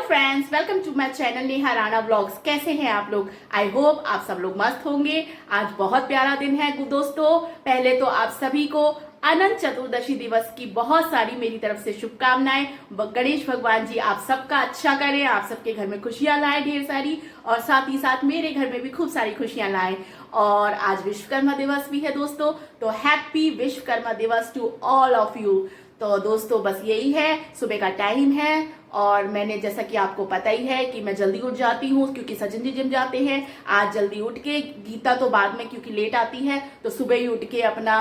Friends, welcome to my channel Neha Rana vlogs. कैसे हैं आप लोग? आई होप आप सब लोग मस्त होंगे। आज बहुत प्यारा दिन है दोस्तों। पहले तो आप सभी को अनंत चतुर्दशी दिवस की बहुत सारी मेरी तरफ से शुभकामनाएं। गणेश भगवान जी आप सबका अच्छा करें, आप सबके घर में खुशियां लाए ढेर सारी, और साथ ही साथ मेरे घर में भी खूब सारी खुशियां लाए। और आज विश्वकर्मा दिवस भी है दोस्तों, तो हैप्पी विश्वकर्मा दिवस टू ऑल ऑफ यू। तो दोस्तों बस यही है, सुबह का टाइम है और मैंने जैसा कि आपको पता ही है कि मैं जल्दी उठ जाती हूँ क्योंकि सचिन जी जिम जाते हैं। आज जल्दी उठ के, गीता तो बाद में क्योंकि लेट आती है, तो सुबह ही उठ के अपना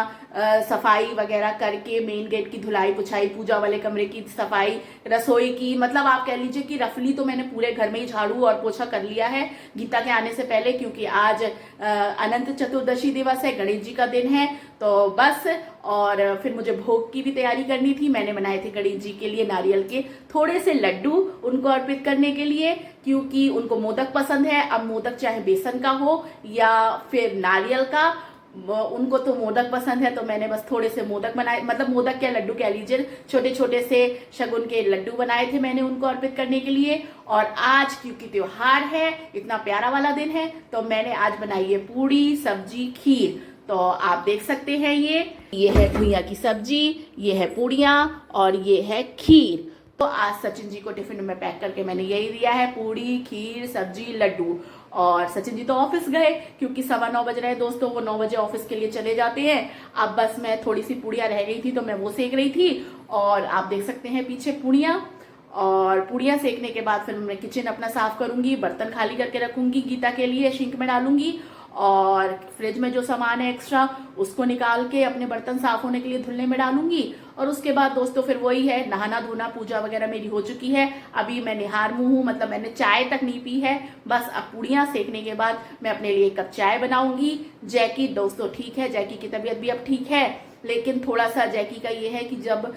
सफाई वगैरह करके मेन गेट की धुलाई पुछाई, पूजा वाले कमरे की सफाई, रसोई की, मतलब आप कह लीजिए कि रफली तो मैंने पूरे घर में ही झाड़ू और पोछा कर लिया है गीता के आने से पहले, क्योंकि आज अनंत चतुर्दशी दिवस है, गणेश जी का दिन है। तो बस, और फिर मुझे भोग की भी तैयारी करनी थी। मैंने बनाए थे गणेश जी के लिए नारियल के थोड़े से लड्डू उनको अर्पित करने के लिए, क्योंकि उनको मोदक पसंद है। अब मोदक चाहे बेसन का हो या फिर नारियल का, उनको तो मोदक पसंद है। तो मैंने बस थोड़े से मोदक बनाए, मतलब मोदक क्या, लड्डू कह लीजिए, छोटे छोटे से शगुन के लड्डू बनाए थे मैंने उनको अर्पित करने के लिए। और आज क्योंकि त्योहार है, इतना प्यारा वाला दिन है, तो मैंने आज बनाई है पूड़ी सब्जी खीर। तो आप देख सकते हैं, ये है भुइया की सब्जी, ये है पूड़ियाँ और ये है खीर। तो आज सचिन जी को टिफिन में पैक करके मैंने यही दिया है, पूड़ी खीर सब्जी लड्डू। और सचिन जी तो ऑफिस गए क्योंकि 9:15 बज रहे हैं दोस्तों, वो 9 बजे ऑफिस के लिए चले जाते हैं। अब बस मैं थोड़ी सी पूड़ियाँ रह गई थी तो मैं वो सेक रही थी, और आप देख सकते हैं पीछे पूड़ियाँ। और पूड़ियाँ सेकने के बाद फिर मैं किचन अपना साफ करूंगी, बर्तन खाली करके रखूंगी, गीता के लिए सिंक में डालूंगी, और फ्रिज में जो सामान है एक्स्ट्रा उसको निकाल के अपने बर्तन साफ होने के लिए धुलने में डालूंगी। और उसके बाद दोस्तों फिर वही है, नहाना धोना पूजा वगैरह मेरी हो चुकी है। अभी मैं निहार मुँह हूँ, मतलब मैंने चाय तक नहीं पी है। बस अब पूड़ियाँ सेकने के बाद मैं अपने लिए 1 कप चाय बनाऊंगी। जैकी दोस्तों ठीक है, जैकी की तबीयत भी अब ठीक है, लेकिन थोड़ा सा जैकी का ये है कि जब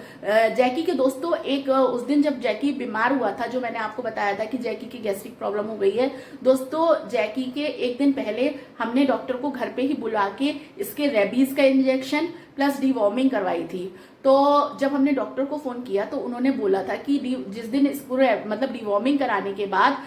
जैकी के दोस्तों उस दिन जब जैकी बीमार हुआ था, जो मैंने आपको बताया था कि जैकी की गैस्ट्रिक प्रॉब्लम हो गई है दोस्तों, जैकी के 1 दिन पहले हमने डॉक्टर को घर पे ही बुला के इसके रेबीज का इंजेक्शन प्लस डिवॉर्मिंग करवाई थी। तो जब हमने डॉक्टर को फोन किया तो उन्होंने बोला था कि जिस दिन इसको मतलब डिवॉर्मिंग कराने के बाद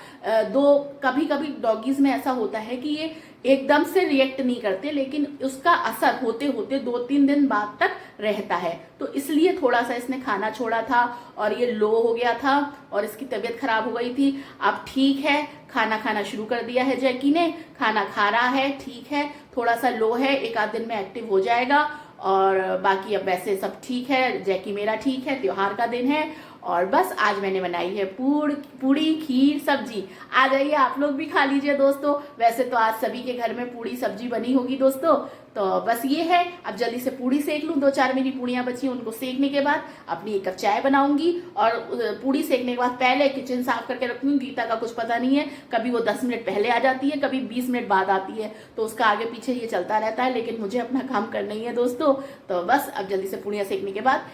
कभी कभी डॉगीज में ऐसा होता है कि ये एकदम से रिएक्ट नहीं करते, लेकिन उसका असर होते होते 2-3 दिन बाद तक रहता है। तो इसलिए थोड़ा सा इसने खाना छोड़ा था और ये लो हो गया था और इसकी तबीयत खराब हो गई थी। अब ठीक है, खाना खाना शुरू कर दिया है जैकी ने, खाना खा रहा है, ठीक है, थोड़ा सा लो है, 1 आध दिन में एक्टिव हो जाएगा। और बाकी अब वैसे सब ठीक है, जैकी मेरा ठीक है, त्योहार का दिन है। और बस आज मैंने बनाई है पूड़ी खीर सब्जी। आ जाइए आप लोग भी खा लीजिए दोस्तों। वैसे तो आज सभी के घर में पूड़ी सब्जी बनी होगी दोस्तों। तो बस ये है, अब जल्दी से पूड़ी सेक लूँ, 2-4 मेरी पूड़ियाँ बची, उनको सेकने के बाद अपनी 1 कप चाय बनाऊंगी। और पूड़ी सेकने के बाद पहले किचन साफ करके रखूंगी। गीता का कुछ पता नहीं है, कभी वो 10 मिनट पहले आ जाती है, कभी 20 मिनट बाद आती है, तो उसका आगे पीछे ये चलता रहता है, लेकिन मुझे अपना काम करना ही है दोस्तों। तो बस अब जल्दी से पूड़ियाँ सेकने के बाद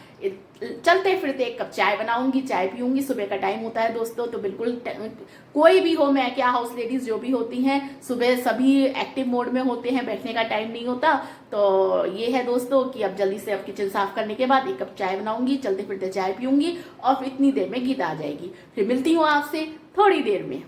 चलते फिरते 1 कप चाय बनाऊंगी, चाय पीऊंगी। सुबह का टाइम होता है दोस्तों, तो बिल्कुल कोई भी हो, मैं क्या, हाउस लेडीज जो भी होती हैं, सुबह सभी एक्टिव मोड में होते हैं, बैठने का टाइम नहीं होता। तो ये है दोस्तों कि अब जल्दी से अब किचन साफ करने के बाद 1 कप चाय बनाऊंगी, चलते फिरते चाय पीऊंगी, और फिर इतनी देर में गीता आ जाएगी। फिर मिलती हूँ आपसे थोड़ी देर में।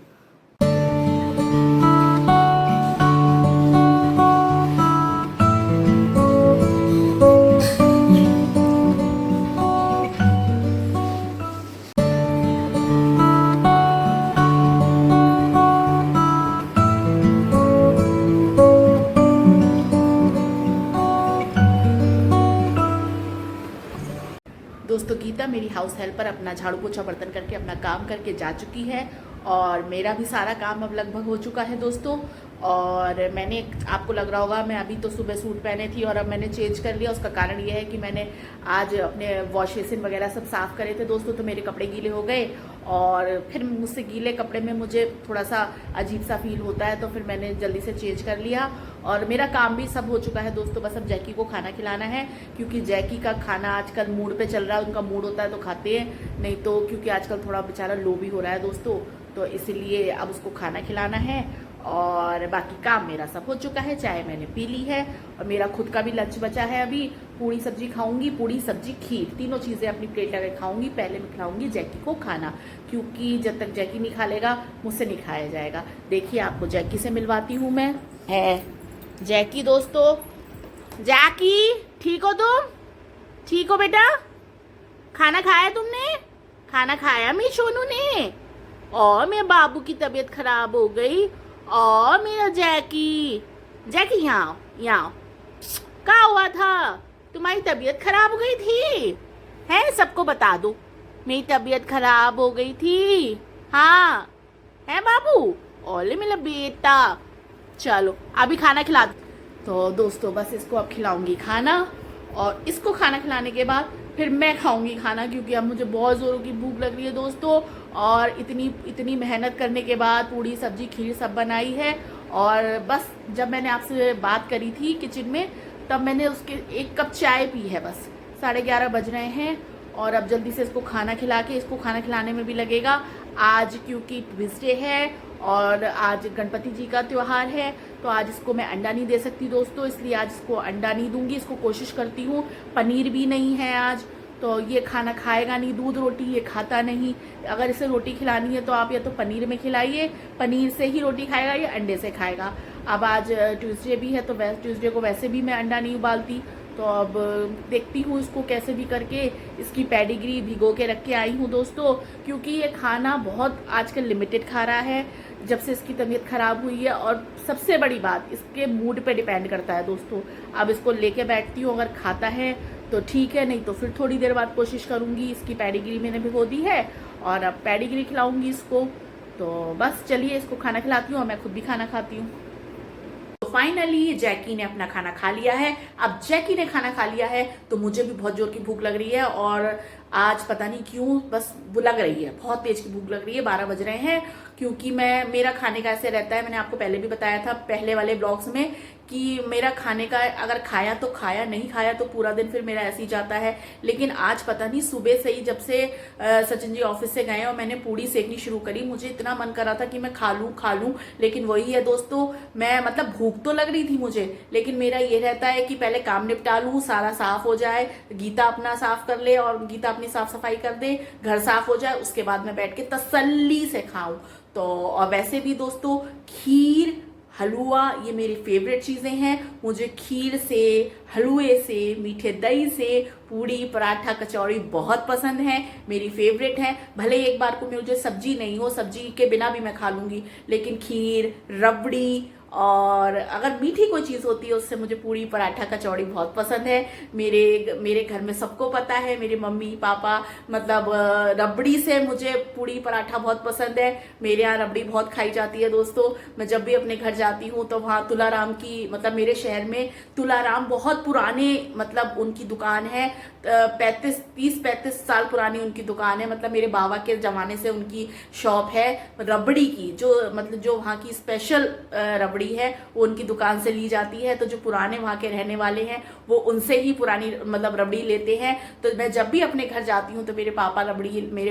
दोस्तों गीता मेरी हाउस हेल्पर अपना झाड़ू पोछा बर्तन करके अपना काम करके जा चुकी है, और मेरा भी सारा काम अब लगभग हो चुका है दोस्तों। और मैंने, आपको लग रहा होगा, मैं अभी तो सुबह सूट पहने थी और अब मैंने चेंज कर लिया। उसका कारण ये है कि मैंने आज अपने वॉश बेसिन वगैरह सब साफ करे थे दोस्तों, तो मेरे कपड़े गीले हो गए, और फिर मुझसे गीले कपड़े में मुझे थोड़ा सा अजीब सा फील होता है, तो फिर मैंने जल्दी से चेंज कर लिया। और मेरा काम भी सब हो चुका है दोस्तों, बस अब जैकी को खाना खिलाना है, क्योंकि जैकी का खाना आजकल मूड पे चल रहा है, उनका मूड होता है तो खाते हैं, नहीं तो क्योंकि आजकल थोड़ा बेचारा लो भी हो रहा है दोस्तों, तो इसलिए अब उसको खाना खिलाना है। और बाकी काम मेरा सब हो चुका है, चाय मैंने पी ली है और मेरा खुद का भी लंच बचा है। अभी पूड़ी सब्जी खाऊंगी, पूड़ी सब्जी खीर, तीनों चीज़ें अपनी प्लेट लगा खाऊंगी। पहले मैं खिलाऊंगी जैकी को खाना, क्योंकि जब तक जैकी नहीं खा लेगा मुझसे नहीं खाया जाएगा। देखिए आपको जैकी से मिलवाती हूँ मैं। है जैकी दोस्तों, जैकी ठीक हो तुम? ठीक हो बेटा? खाना खाया तुमने? खाना खाया मेरी सोनू ने? और मेरे बाबू की तबीयत खराब हो गई। और मेरा जैकी, जैकी यहाँ आओ, यहाँ आओ। क्या हुआ था? तुम्हारी तबीयत खराब हो गई थी? है सबको बता दो, मेरी तबीयत खराब हो गई थी। हाँ है बाबू? ओले मेरा बेटा, चलो अभी खाना खिला दो। तो दोस्तों बस इसको अब खिलाऊंगी खाना, और इसको खाना खिलाने के बाद फिर मैं खाऊंगी खाना, क्योंकि अब मुझे बहुत ज़ोरों की भूख लग रही है दोस्तों। और इतनी मेहनत करने के बाद पूड़ी सब्जी खीर सब बनाई है। और बस जब मैंने आपसे बात करी थी किचन में, तब मैंने उसके 1 कप चाय पी है। बस 11:30 बज रहे हैं और अब जल्दी से इसको खाना खिला के, इसको खाना खिलाने में भी लगेगा आज, क्योंकि ट्यूसडे है और आज गणपति जी का त्यौहार है। तो आज इसको मैं अंडा नहीं दे सकती दोस्तों, इसलिए आज इसको अंडा नहीं दूंगी। इसको कोशिश करती हूँ, पनीर भी नहीं है आज, तो ये खाना खाएगा नहीं। दूध रोटी ये खाता नहीं। अगर इसे रोटी खिलानी है तो आप या तो पनीर में खिलाइए, पनीर से ही रोटी खाएगा, या अंडे से खाएगा। अब आज ट्यूसडे भी है, तो ट्यूसडे को वैसे भी मैं अंडा नहीं उबालती। तो अब देखती हूँ इसको कैसे भी करके इसकी पेडिग्री भिगो के रख के आई हूँ दोस्तों, क्योंकि ये खाना बहुत आजकल लिमिटेड खा रहा है जब से इसकी तबीयत खराब हुई है। और सबसे बड़ी बात, इसके मूड पे डिपेंड करता है दोस्तों। अब इसको लेके बैठती हूँ, अगर खाता है तो ठीक है, नहीं तो फिर थोड़ी देर बाद कोशिश करूँगी। इसकी पेडिग्री मैंने भिगो दी है और अब पेडिग्री खिलाऊंगी इसको। तो बस चलिए इसको खाना खिलाती हूँ और मैं खुद भी खाना खाती हूँ। तो फाइनली जैकी ने अपना खाना खा लिया है। अब जैकी ने खाना खा लिया है तो मुझे भी बहुत जोर की भूख लग रही है, और आज पता नहीं क्यों बस वो लग रही है, बहुत तेज की भूख लग रही है। 12 बज रहे हैं, क्योंकि मेरा खाने का ऐसे रहता है, मैंने आपको पहले भी बताया था पहले वाले ब्लॉग्स में, कि मेरा खाने का अगर खाया तो खाया, नहीं खाया तो पूरा दिन फिर मेरा ऐसे ही जाता है। लेकिन आज पता नहीं सुबह से ही, जब से सचिन जी ऑफिस से गए और मैंने पूड़ी सेकनी शुरू करी, मुझे इतना मन कर रहा था कि मैं खा लूं। लेकिन वही है दोस्तों, मैं मतलब भूख तो लग रही थी मुझे, लेकिन मेरा ये रहता है कि पहले काम निपटा लूं, सारा साफ हो जाए, गीता अपना साफ कर ले और गीता अपनी साफ सफाई कर दे, घर साफ हो जाए, उसके बाद मैं बैठ के तसल्ली से खाऊं। तो और वैसे भी दोस्तों खीर, हलवा ये मेरी फेवरेट चीज़ें हैं। मुझे खीर से, हलवे से, मीठे दही से, पूड़ी पराठा कचौड़ी बहुत पसंद है, मेरी फेवरेट है। भले एक बार को मुझे सब्जी नहीं हो, सब्जी के बिना भी मैं खा लूँगी, लेकिन खीर, रबड़ी और अगर मीठी कोई चीज़ होती है उससे मुझे पूड़ी पराठा कचौड़ी बहुत पसंद है। मेरे घर में सबको पता है, मेरे मम्मी पापा, मतलब रबड़ी से मुझे पूड़ी पराठा बहुत पसंद है। मेरे यहाँ रबड़ी बहुत खाई जाती है दोस्तों। मैं जब भी अपने घर जाती हूँ तो वहाँ तुलाराम की, मतलब मेरे शहर में तुलाराम बहुत पुराने, मतलब उनकी दुकान है, 30-35 साल पुरानी उनकी दुकान है। मतलब मेरे बाबा के ज़माने से उनकी शॉप है रबड़ी की, जो वहाँ की स्पेशल रबड़ी है वो उनकी दुकान से ली जाती है। तो जो पुराने वहाँ के रहने वाले हैं वो उनसे ही पुरानी मतलब रबड़ी लेते हैं। तो मैं जब भी अपने घर जाती हूँ तो मेरे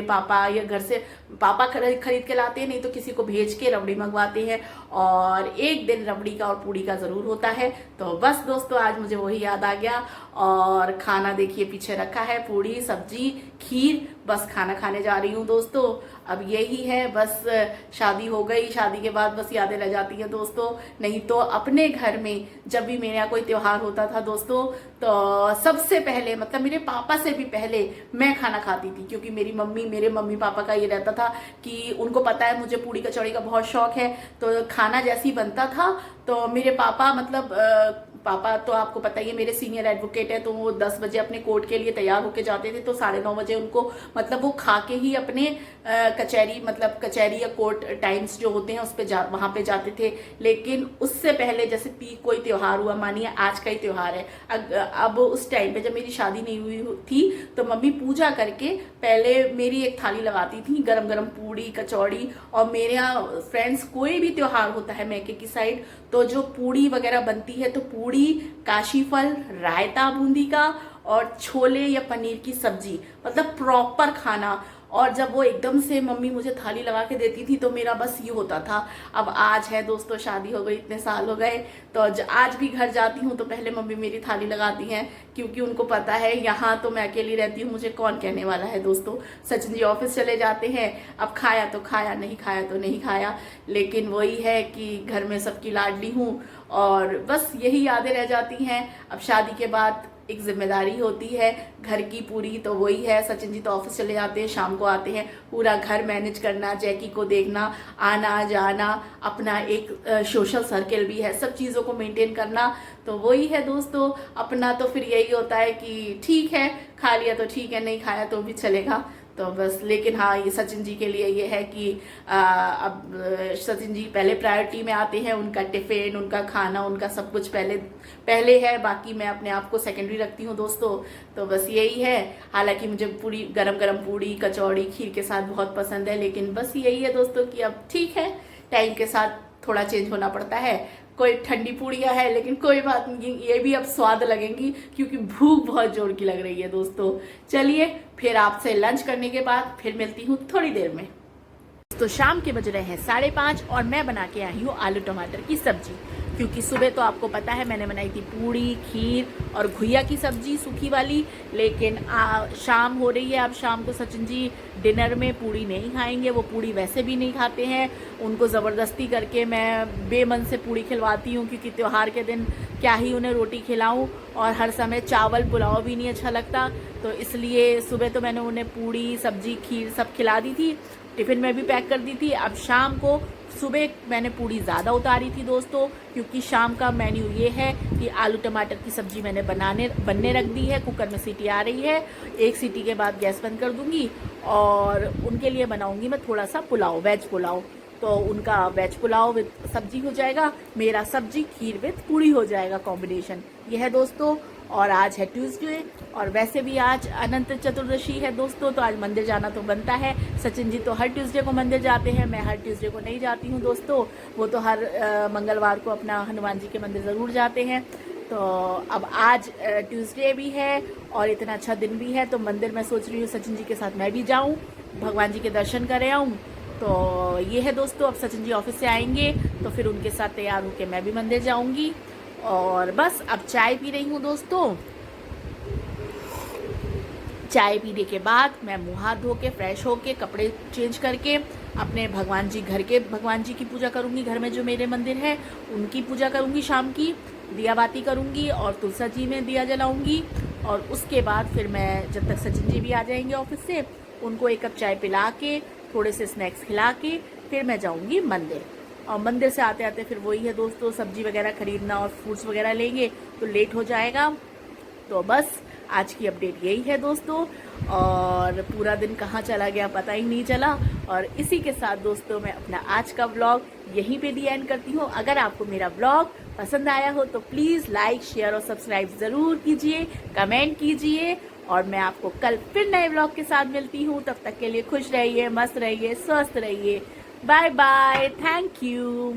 पापा या घर से पापा खरीद के लाते हैं, नहीं तो किसी को भेज के रबड़ी मंगवाते हैं। और एक दिन रबड़ी का और पूड़ी का ज़रूर होता है। तो बस दोस्तों आज मुझे वही याद आ गया। और खाना देखिए पीछे रखा है, पूड़ी सब्जी खीर, बस खाना खाने जा रही हूँ दोस्तों। अब यही है, बस शादी हो गई, शादी के बाद बस यादें रह जाती हैं दोस्तों। नहीं तो अपने घर में जब भी मेरे यहाँ कोई त्योहार होता था दोस्तों, तो सबसे पहले, मतलब मेरे पापा से भी पहले मैं खाना खाती थी, क्योंकि मेरे मम्मी पापा का ये रहता था कि उनको पता है मुझे पूड़ी कचौड़ी का बहुत शौक है। तो खाना जैसे ही बनता था तो मेरे पापा, मतलब पापा तो आपको पता ही है मेरे सीनियर एडवोकेट है, तो वो 10 बजे अपने कोर्ट के लिए तैयार होके जाते थे। तो 9:30 बजे उनको, मतलब वो खा के ही अपने कचहरी या कोर्ट टाइम्स जो होते हैं उस पे वहाँ पे जाते थे। लेकिन उससे पहले जैसे कोई त्योहार हुआ, मानिए आज का ही त्योहार है, अब उस टाइम पे जब मेरी शादी नहीं हुई थी तो मम्मी पूजा करके पहले मेरी एक थाली लगाती थी, गरम गरम पूड़ी कचौड़ी। और मेरे यहाँ फ्रेंड्स कोई भी त्योहार होता है मैके की साइड, तो जो पूड़ी वगैरह बनती है, तो पूड़ी, काशी फल, रायता बूंदी का और छोले या पनीर की सब्जी, मतलब प्रॉपर खाना। और जब वो एकदम से मम्मी मुझे थाली लगा के देती थी तो मेरा बस ये होता था। अब आज है दोस्तों, शादी हो गई, इतने साल हो गए, तो आज भी घर जाती हूँ तो पहले मम्मी मेरी थाली लगाती हैं, क्योंकि उनको पता है यहाँ तो मैं अकेली रहती हूँ, मुझे कौन कहने वाला है दोस्तों। सचिन जी ऑफिस चले जाते हैं, अब खाया तो खाया, नहीं खाया तो नहीं खाया, लेकिन वही है कि घर में सबकी लाडली हूँ और बस यही यादें रह जाती हैं। अब शादी के बाद एक जिम्मेदारी होती है घर की पूरी, तो वही है। सचिन जी तो ऑफिस चले जाते हैं, शाम को आते हैं, पूरा घर मैनेज करना, जैकी को देखना, आना जाना, अपना एक सोशल सर्कल भी है, सब चीज़ों को मेंटेन करना, तो वही है दोस्तों। अपना तो फिर यही होता है कि ठीक है, खा लिया तो ठीक है, नहीं खाया तो भी चलेगा, तो बस। लेकिन हाँ, ये सचिन जी के लिए ये है कि अब सचिन जी पहले प्रायोरिटी में आते हैं, उनका टिफिन, उनका खाना, उनका सब कुछ पहले है, बाकी मैं अपने आप को सेकेंडरी रखती हूँ दोस्तों। तो बस यही है। हालांकि मुझे पूरी गरम गरम पूड़ी कचौड़ी खीर के साथ बहुत पसंद है, लेकिन बस यही है दोस्तों कि अब ठीक है, टाइम के साथ थोड़ा चेंज होना पड़ता है। कोई ठंडी पूड़ियाँ है, लेकिन कोई बात नहीं, ये भी अब स्वाद लगेंगी, क्योंकि भूख बहुत जोर की लग रही है दोस्तों। चलिए फिर आपसे लंच करने के बाद फिर मिलती हूँ थोड़ी देर में। तो शाम के बज रहे हैं 5:30 और मैं बना के आई हूँ आलू टमाटर की सब्जी, क्योंकि सुबह तो आपको पता है मैंने बनाई थी पूड़ी खीर और घुइया की सब्जी सूखी वाली, लेकिन शाम हो रही है। अब शाम को सचिन जी डिनर में पूड़ी नहीं खाएंगे, वो पूड़ी वैसे भी नहीं खाते हैं, उनको ज़बरदस्ती करके मैं बेमन से पूड़ी खिलवाती हूँ, क्योंकि त्यौहार के दिन क्या ही उन्हें रोटी खिलाऊं, और हर समय चावल पुलाव भी नहीं अच्छा लगता, तो इसलिए सुबह तो मैंने उन्हें पूड़ी सब्जी खीर सब खिला दी थी, टिफ़िन में भी पैक कर दी थी। अब शाम को, सुबह मैंने पूड़ी ज़्यादा उतारी थी दोस्तों, क्योंकि शाम का मेन्यू ये है कि आलू टमाटर की सब्ज़ी मैंने बनने रख दी है, कुकर में सीटी आ रही है, एक सीटी के बाद गैस बंद कर दूंगी, और उनके लिए बनाऊंगी मैं थोड़ा सा पुलाव, वेज पुलाव, तो उनका वेज पुलाव विद सब्जी हो जाएगा, मेरा सब्जी खीर विद पूड़ी हो जाएगा, कॉम्बिनेशन ये है दोस्तों। और आज है ट्यूसडे, और वैसे भी आज अनंत चतुर्दशी है दोस्तों, तो आज मंदिर जाना तो बनता है। सचिन जी तो हर ट्यूसडे को मंदिर जाते हैं, मैं हर ट्यूसडे को नहीं जाती हूँ दोस्तों, वो तो हर मंगलवार को अपना हनुमान जी के मंदिर ज़रूर जाते हैं। तो अब आज ट्यूसडे भी है और इतना अच्छा दिन भी है, तो मंदिर मैं सोच रही हूँ सचिन जी के साथ मैं भी जाऊँ, भगवान जी के दर्शन करे आऊँ। तो ये है दोस्तों, अब सचिन जी ऑफिस से आएंगे तो फिर उनके साथ तैयार होकर मैं भी मंदिर जाऊँगी। और बस अब चाय पी रही हूँ दोस्तों। चाय पीने के बाद मैं मुँह हाथ धो के फ्रेश होके कपड़े चेंज करके अपने भगवान जी, घर के भगवान जी की पूजा करूँगी, घर में जो मेरे मंदिर है उनकी पूजा करूँगी, शाम की दिया बाती करूँगी और तुलसा जी में दिया जलाऊँगी। और उसके बाद फिर मैं, जब तक सचिन जी भी आ जाएंगे ऑफिस से, उनको एक कप चाय पिला के थोड़े से स्नैक्स खिला के फिर मैं जाऊँगी मंदिर। और मंदिर से आते आते फिर वही है दोस्तों, सब्जी वगैरह खरीदना और फ्रूट्स वगैरह लेंगे तो लेट हो जाएगा। तो बस आज की अपडेट यही है दोस्तों, और पूरा दिन कहाँ चला गया पता ही नहीं चला। और इसी के साथ दोस्तों मैं अपना आज का व्लॉग यहीं पे दी एंड करती हूँ। अगर आपको मेरा व्लॉग पसंद आया हो तो प्लीज़ लाइक शेयर और सब्सक्राइब ज़रूर कीजिए, कमेंट कीजिए, और मैं आपको कल फिर नए व्लॉग के साथ मिलती हूँ। तब तक के लिए खुश रहिए, मस्त रहिए, स्वस्थ रहिए। Bye bye, thank you.